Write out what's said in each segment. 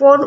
4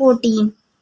14،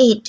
8،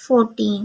14۔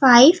5،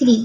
3،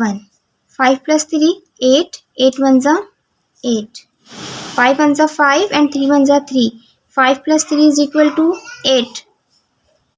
1۔ 5 + 3 8، 8 1 8، 5 1 5 and 3 1 3، 5 + 3 = 8۔